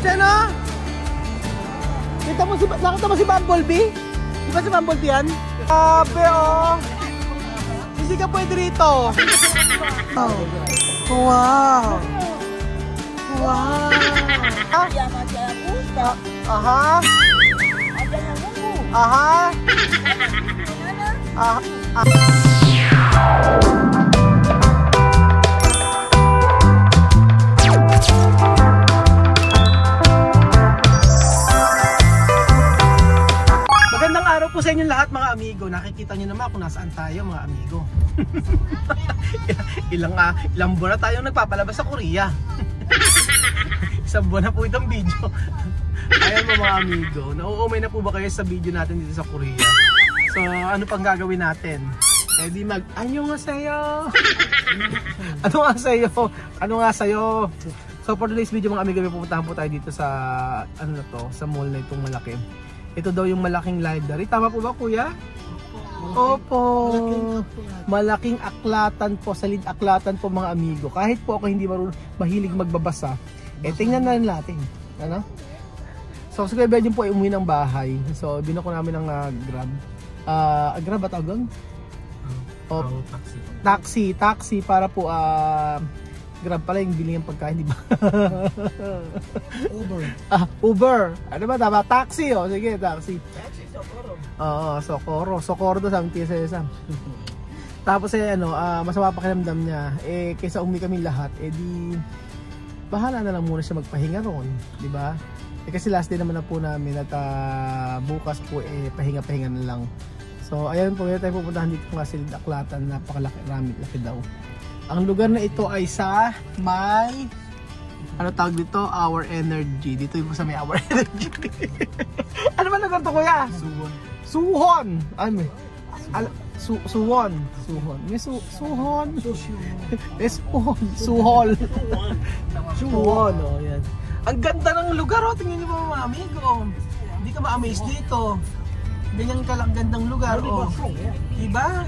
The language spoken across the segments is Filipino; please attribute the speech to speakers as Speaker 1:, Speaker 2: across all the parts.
Speaker 1: Siya no? Nakita mo si Bumblebee? Di ba si Bumblebee yan? Grabe oh! Hindi ka pwede rito! Wow! Wow! Wow! Aha! Aha! Magandang araw po sa inyong lahat mga amigo. Nakikita nyo naman kung nasaan tayo mga amigo. Ilang buwan na tayong nagpapalabas sa Korea. Isang buwan na po itong video. Ayan po mga amigo, nauumay na po ba kayo sa video natin dito sa Korea? So ano pang gagawin natin? Eh di annyeonghaseyo. Ano nga sa'yo? So for today's video mga amigo, may pupuntahan po tayo dito sa sa mall na itong malaki. Ito daw yung malaking library. Tama po ba kuya? Opo. Malaking aklatan po, salid aklatan po mga amigo. Kahit po ako hindi mahilig magbabasa, tingnan na natin. Ano? So si Kuya Benjin po ay umuwi ng bahay. So binako namin ng Grab. Grab ba tawag doon? Taxi para po Grab pala yung biling ng pagkain, di ba? Uber. Ano ba tama? Taxi oh. Sige, taxi. Socorro. Oo, Socorro to sabi sa Tapos masama pakiramdam niya. Kaysa umuwi kami lahat, di bahala na lang muna siya magpahinga ron, di ba? Kasi last day naman na po namin at bukas po pahinga-pahinga na lang. So ayan po, tayo pupuntahan dito nga silid aklatan, napakalaki daw. Ang lugar na ito ay sa may tawag dito? Our Energy. Dito yung sa may Our Energy. Ano ba lugar to kuya? Suwon. Suwon. May Suwon. Suhol. Suwon. Oh, yan. Ang ganda ng lugar oh, tingnan niyo mga amigo. Hindi ka ma-amaze dito. Ganyan ka lang gandang lugar oh. Diba?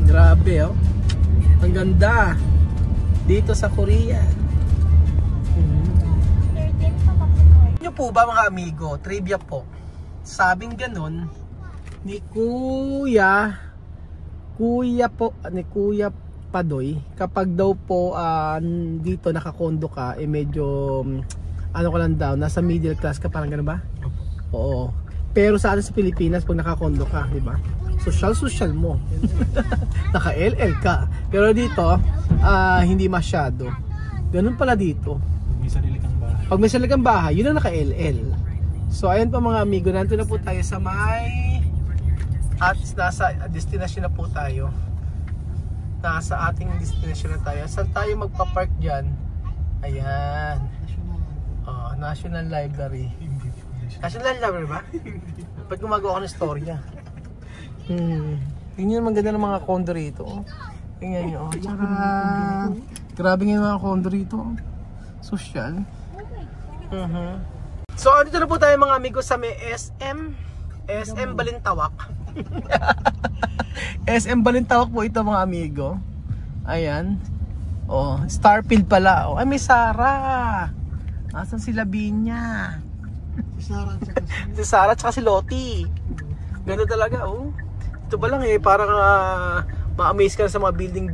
Speaker 1: Grabe oh. Ang ganda dito sa Korea. Niyo po ba mga amigo, trivia po. Sabing ganun ni Kuya Padoy, kapag daw po dito nakakondo ka, medyo ka lang daw, nasa middle class ka, parang gano'n ba? Oo. Pero sa Pilipinas, pag nakakondo ka, di ba? Social mo. Naka-LL ka. Pero dito, hindi masyado. Ganun pala dito. Pag may sarili kang bahay, yun ang naka-LL. So ayan pa mga amigo, nandito na po tayo sa at nasa destination na po tayo. Nasa ating destination na tayo. Saan tayo magpa-park dyan? Ayan. National Library. National Library ba? Ba't gumagawa ko ng storya? Tingnan naman ganda ng mga condo rito. Tingnan nyo. Grabe nga yung mga condo rito. Social. So dito na po tayo mga amigo sa may SM Balintawak. SM Balintawak po ito mga amigo. Ayan. Starfield pala. Ay may Sara. Asan si Lavinia? Si Sara at si Lottie. Gano'n talaga oh. Ito ba lang parang ma-amaze ka na sa mga building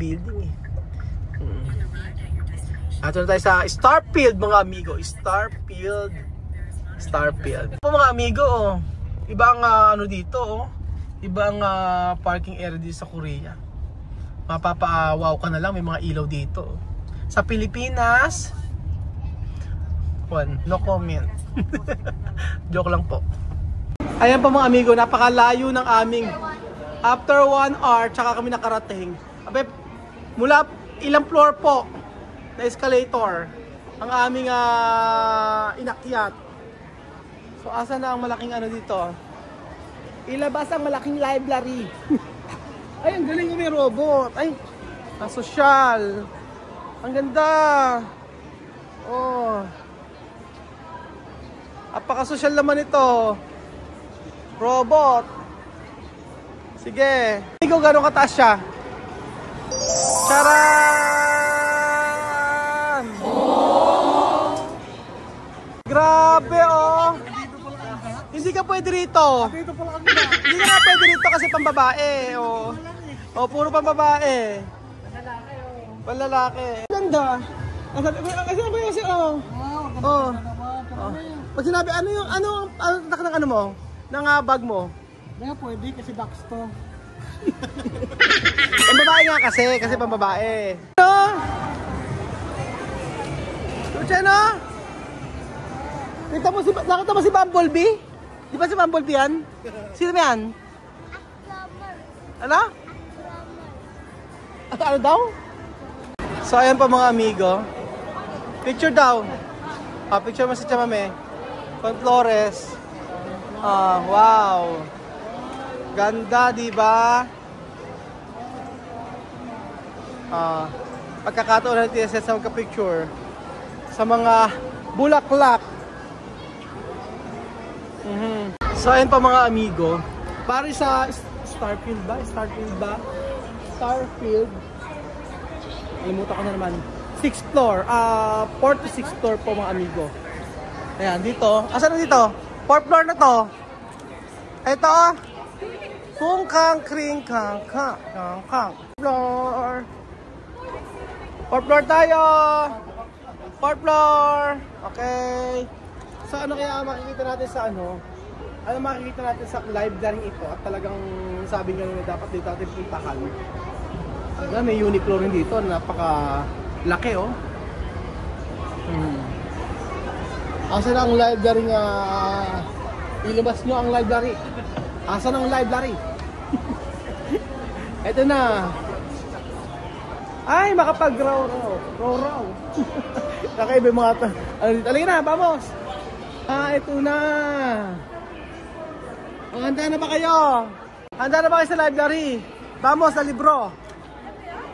Speaker 1: At tayo sa Starfield mga amigo. Starfield. Po mga amigo oh. Ibang dito oh. Ibang parking area dito sa Korea. Mapapa-wow ka na lang, may mga ilaw dito. Sa Pilipinas, no comment. Joke lang po. Ayan pa mga amigo, napakalayo ng aming after 1 hour, tsaka kami nakarating. Abe, mula ilang floor po na escalator ang aming inakyat. So asa na ang malaking dito? Ilabas ang malaking library. Ay, ang galing may robot. Ay, ang social. Ang ganda. Oh. Apaka-social naman ito. Robot. Sige. Ikaw gano'ng kataas siya? Charan! Oh! Hindi ka pwede rito.
Speaker 2: Dito pala kami na.
Speaker 1: Hindi ka nga pwede rito kasi pambabae. O, puro pambabae. Panlalaki. Ganda. Kasi ba yung kasi, Pag sinabi, ano ng ano mo? Ng bag mo?
Speaker 2: Hindi nga pwede kasi box to.
Speaker 1: Pambabae nga kasi pambabae. Ano? Lucha, no? Nakita mo si Bumblebee? Di ba si Bumblebee yan? Sino ba yan? Ano? Ano daw? So ayan pa mga amigo. Picture daw. Picture mo si Chamame. Con Flores. Wow. Ganda, di ba? Pagkakataon natin sa magka-picture sa mga bulaklak. So ayan pa mga amigo. Pare sa Starfield ba? Starfield. Alimutan ko na naman. 6th floor. 4th to 6th floor po mga amigo. Ayan, dito. Asan na dito? 4th floor na to. Ito. Kung kang kring kang kang. Floor. 4th floor tayo. 4th floor. Okay. So ano kaya makikita natin sa ano? Ano makikita natin sa live garing ito? At talagang sabi nga nila dapat dito natin puntahan. May Uniqlo rin dito, napaka laki Asan ang library nga? Ilabas nyo ang library. Asan ang library? Ito na. Ay, makapag-raw. Nakaiba yung mga talaga na, vamos. Ito na. Handa na ba kayo? Handa na ba kayo sa library? Vamos, sa libro.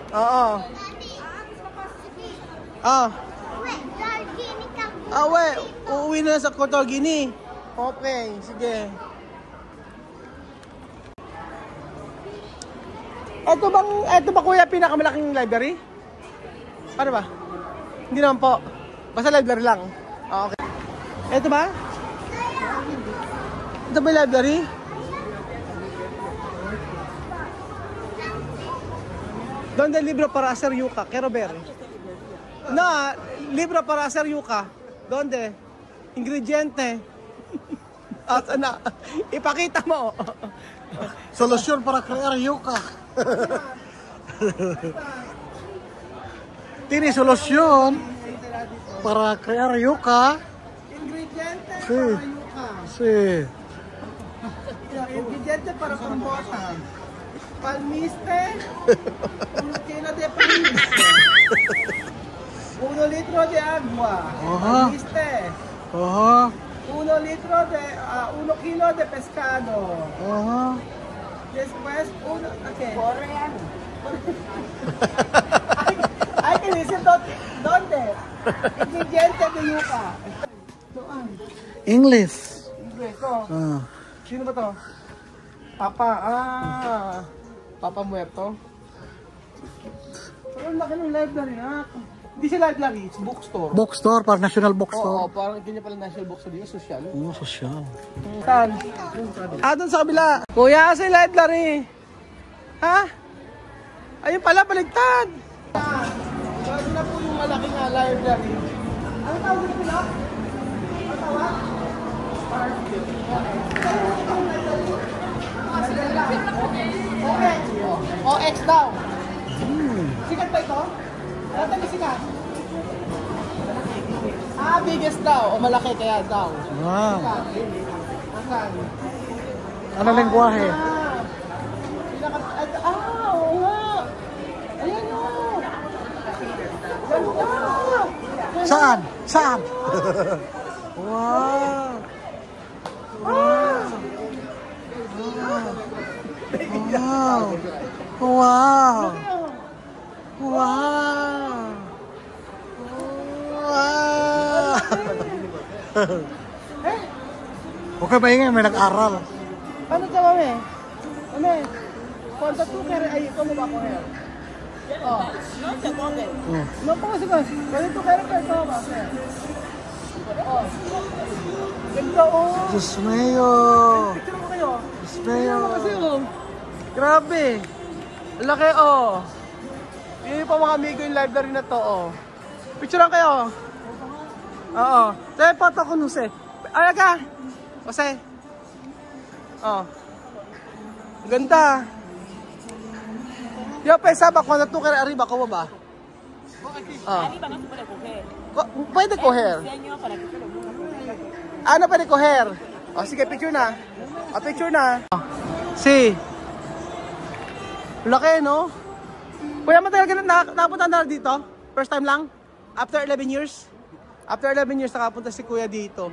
Speaker 1: Oo. Uuwi na sa Cotogini. Okay, sige. Ito ba kuya pinakamalaking library? Ano ba? Hindi naman po. Basta library lang. Okay. Ito ba? Ito ba yung library? Donde libro para hacer yuca? Quiero ver. No, libro para hacer yuca. Donde? Ingrediente. At na, ipakita mo.
Speaker 2: Solusyon para crear yuca. Tiene solución para crear yuca.
Speaker 1: Ingrediente
Speaker 2: Sí.
Speaker 1: para yuca.
Speaker 2: Sí.
Speaker 1: Ingrediente para compota. Palmiste. 1 kilo de palmiste. 1 litro de agua. Palmiste. 1 litro de 1 kilo de pescado. Después okay. Hay que decir dónde. Ingrediente de yuca.
Speaker 2: English.
Speaker 1: Sino ba to? Papa. Papa Muerto. Pero laki ng library na. Hindi siya library, it's bookstore.
Speaker 2: Bookstore, para national
Speaker 1: Oo,
Speaker 2: bookstore.
Speaker 1: parang ganyan pala national bookstore dito, social.
Speaker 2: Social.
Speaker 1: Saan? Doon sa kabila. Kuya, sa library. Ha? Ayun pala, baligtad. Bago na po yung malaking library. Ano tawag dito pala? Ano tawag? OX daw. Sikat ba ito? Ano tayo sikat? Biggest daw. O malaki kaya daw.
Speaker 2: Wow.
Speaker 1: Asan?
Speaker 2: Ano lengguwahe?
Speaker 1: Oo nga. Ayan o. Ganda.
Speaker 2: Saan? Saan? Wow. Wow. Wow. Wow. Wow. Wow. Okay ba ingay? May nag-aral.
Speaker 1: Ano ito, mami? Mami, kwanta to kere ay ito mo ba ko ngayon? No, siya po, okay. No po, sige. Ganito kere pa ito ba? Ganda oh.
Speaker 2: Diyos mayo.
Speaker 1: Picture mo kayo.
Speaker 2: Diyos mayo.
Speaker 1: Kasi oh. Grabe. Laki oh. Yun pa mga amigo yung library na to oh. Picture lang kayo. Oo. Tayo photo ko nuse. Ay ka. Ose. Oh. Ganda. Yo pesa ba kung natukar arriba ko ba? Oh. Pwede coger. Ano pwede coger? Oh, sige, picture na. Oh, picture na. Oh. Si. Laki, no? Kuya, matagal ka napunta na dito? First time lang? After 11 years? After 11 years, nakapunta si Kuya dito.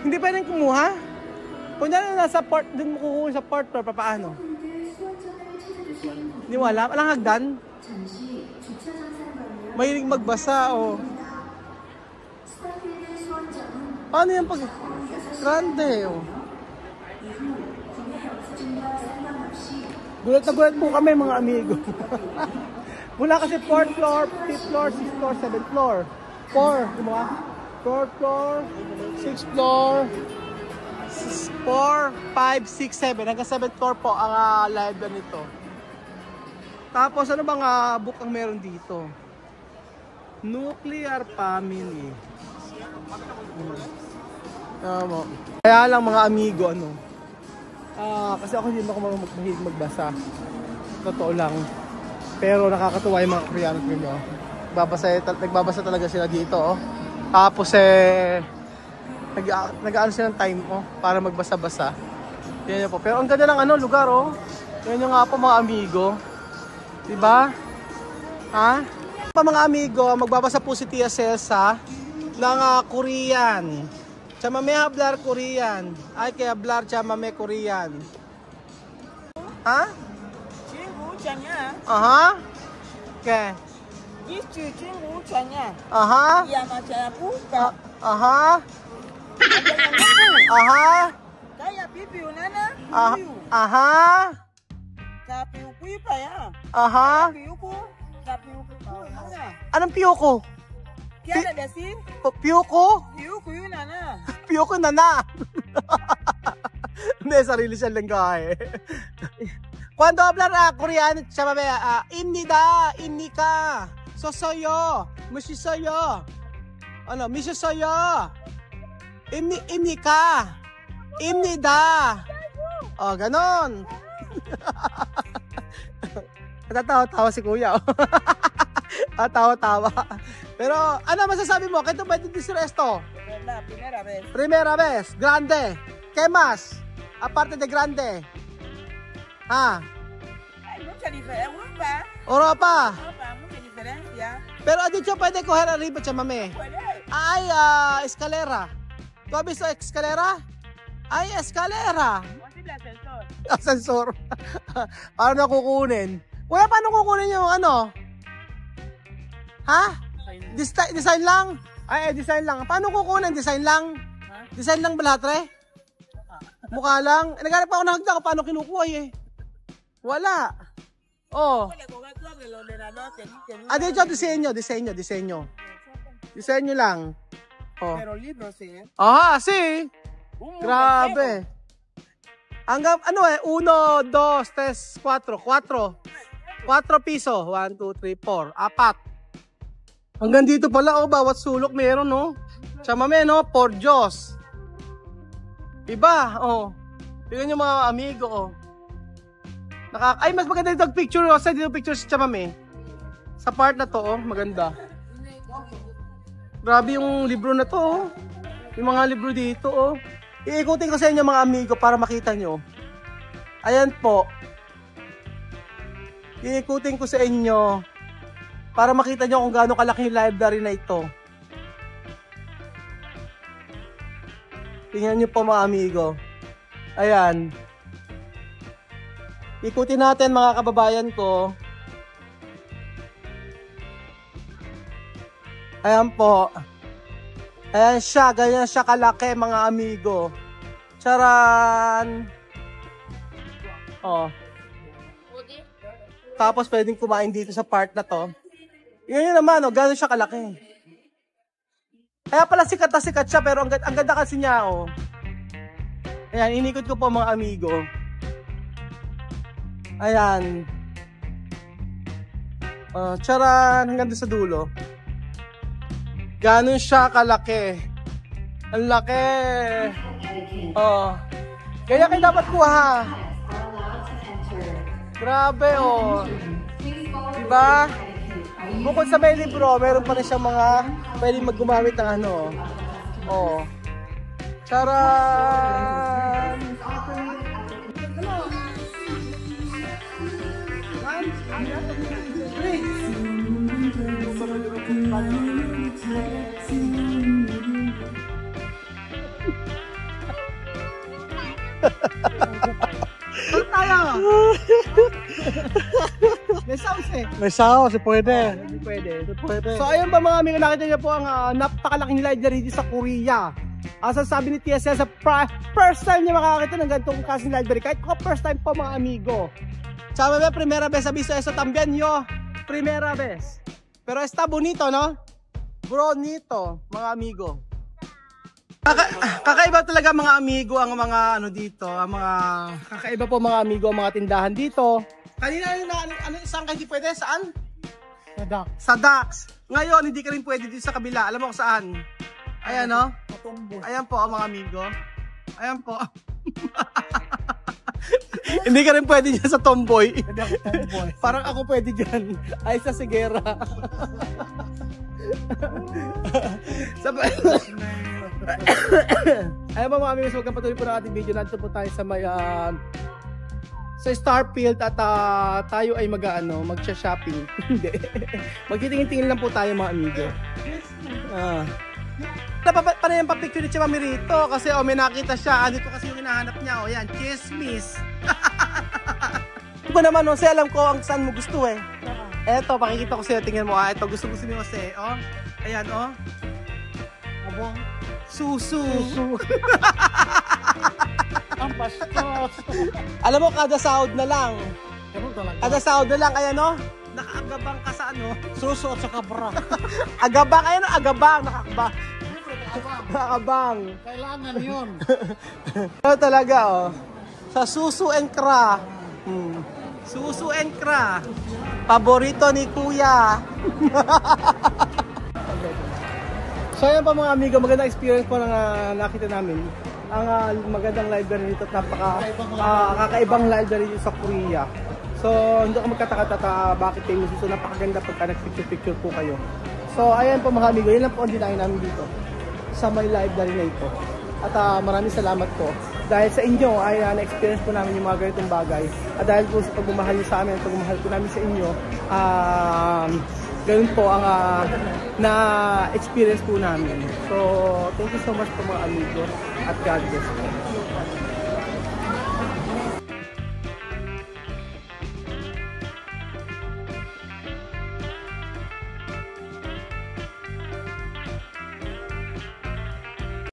Speaker 1: Hindi pwedeng kumuha? Kung dyan nasa port, dun mo kukuha sa port, or paano? Hindi wala. Walang hagdan? Mahilig magbasa, o. Paano yan pag... Grande, o. Gulat na gulat po kami, mga amigo. Mula kasi 4th floor, 5th floor, 6th floor, 7th floor. 4, di ba? 4th floor, 6th floor, 4, 5, 6, 7. Hanggang 7th floor po ang library nito. Tapos ano bang book ang meron dito? Nuclear Family. Tama. Kaya lang mga amigo, ano? Kasi ako hindi ako mahilig magbasa. Totoo lang. Pero nakakatuwa yung mga Koreano nyo. Nagbabasa talaga sila dito. Oh. Tapos nag-aano sila ng time para magbasa-basa. Yan po. Pero ang ganda ng lugar oh. Yan yung nga po mga amigo. Diba? Ha? Mga amigo, magbabasa po si Tia Celsa ng Korean. Chamame hablar Korean. Ay kaya hablar chamame Korean. Ha?
Speaker 3: 친구 자냐?
Speaker 1: Aha. Okay.
Speaker 3: 이슈 친구 자냐?
Speaker 1: Aha.
Speaker 3: 야마자 부가.
Speaker 1: Aha.
Speaker 3: 아자냐고.
Speaker 1: Aha.
Speaker 3: 가야 비비우 나나? 비비우.
Speaker 1: Aha.
Speaker 3: 가비우 부이파야.
Speaker 1: Aha.
Speaker 3: 비우고 가비우 나나.
Speaker 1: Anong piyoko?
Speaker 3: Kiana dasin?
Speaker 1: Piyoko?
Speaker 3: Biuku yun na나.
Speaker 1: Piyoko na na. Hindi, sarili siya lenggahe. Cuando hablar Koreano, chamame, imnida, imnika, sosoyo, mushisoyo, ano, mishisoyo, imnika, imnida. Oh, ganon. Natatawa-tawa si Kuya. Tawa-tawa. Pero, ano masasabi mo? Kaya ba dito si Resto?
Speaker 3: Primera vez.
Speaker 1: Primera vez. Grande. ¿Qué más? Aparte de grande. Ha?
Speaker 3: Hay mucha diferencia.
Speaker 1: Europa.
Speaker 3: Mucha diferencia.
Speaker 1: Pero ha dicho pwede coger arriba, chamame.
Speaker 3: Puede.
Speaker 1: Ay, escalera. ¿Tú has visto escalera? Ay, escalera.
Speaker 3: Posible ascensor.
Speaker 1: Ascensor. Paano kukunin? Kuya, paano kukunin yung ano? Ha? Design lang? Ay, design lang. Paano kukunin? Design lang? Design lang balatre? Mukha lang. Naghanap ako ng hagdan paano kinukuha eh. Wala. Oh. Dito, disenyo. Disenyo lang. Oh.
Speaker 3: Pero libro sí.
Speaker 1: Aha, si. Grabe. Hanggang, 1, 2, 3, 4. 4 piso. 1, 2, 3, 4. 4. Hanggang dito pala, bawat sulok meron, no? Chamame, no? Por Diyos. Iba, tingnan nyo mga amigo, Ay, mas maganda dito picture, sa dito picture si Chamame. Sa part na to, maganda. Grabe yung libro na to, Yung mga libro dito, Iikutin ko sa inyo mga amigo para makita nyo. Ayan po. Iikutin ko sa inyo para makita nyo kung gaano kalaki yung library na ito. Tingnan nyo po mga amigo. Ayan. Ikutin natin mga kababayan ko. Ayan po. Ayan siya. Ganyan siya kalaki mga amigo. Charan! Oh. Tapos pwedeng kumain dito sa part na to. Yun naman, gano'n siya kalaki. Kaya pala sikat na sikat siya, pero ang ganda kasi niya, oh. Ayan, inikot ko po mga amigo. Ayan. Charan, hanggang doon sa dulo. Ganon siya kalaki. Ang laki. Oh. Kaya kayo dapat kuha. Grabe, oh. Diba? Bukod sa may libro, meron pa rin siyang mga pwedeng maggumamit ng ano. Oh. Charan! Tayo! May sounds eh.
Speaker 2: May sauce, pwede.
Speaker 1: Pwede.
Speaker 2: Pwede.
Speaker 1: So ayun ba mga amigo, nakita niyo po ang napakalaking library dito sa Korea. Sabi ni TSL, sa first time niya makakita ng ganitong klaseng library. Kahit ako first time po mga amigo. Sabi ba, primera vez sabi sa eso también yo. Primera vez. Pero está bonito, no? Bonito, mga amigo. Kakaiba talaga mga amigo ang mga ano dito, ang mga kakaiba po mga amigo ang mga tindahan dito. Kanina ano isang hindi pwede saan?
Speaker 2: Sa duck.
Speaker 1: Sa Dax. Ngayon hindi ka rin pwede dito sa kabila. Alam mo kung saan? Ayan, no? Ayan po mga amigo. Ayan po. Hindi ka rin pwede dyan sa Tomboy. Parang ako pwede dyan. Ay sa Sigera. Ayan po mga amigos, huwag kang patuloy po ng ating video. Nandito po tayo sa may sa Starfield at tayo ay magsha-shopping. Hindi. Magtitingin-tingin lang po tayo mga amigo. Paano yung papicture ni Mami rito? Kasi may nakita siya. Dito kasi yung hinahanap niya. O yan, chismis. Ito naman, Jose, alam ko ang saan mo gusto eh. Eto, pakikita ko sa'yo. Tingnan mo. Ito, gusto ni Jose. Oh. Ayan, oh. Abo. Susu.
Speaker 2: Ang bastos.
Speaker 1: Alam mo, kada sahod na lang. Kada sahod na lang. Ayan, oh. Nakaagabang ka sa ano.
Speaker 2: Suso at saka bra.
Speaker 1: Agabang. Ayan, oh. Agabang. Nakakabang.
Speaker 2: Kailangan yun.
Speaker 1: Ano talaga, oh. Sa Susu and Kra. Susu and Kra. Paborito ni Kuya. So yan pa mga amigo, magandang experience po ng nakita namin. Ang magandang library nito at kakaibang library dito sa Korea. So hindi ako magkataka-taka bakit kayo Susu, napakaganda pagka nag-picture-picture po kayo. So ayan po mga amigo, yun lang po ang dinahin namin dito sa may library na ito. At maraming salamat po. Dahil sa inyo ay na-experience po namin yung mga ganitong bagay. At dahil po sa pagmamahal nyo sa amin, pagmamahal po namin sa inyo, ganun po ang na-experience po namin. So, thank you so much po mga amigo at God bless po.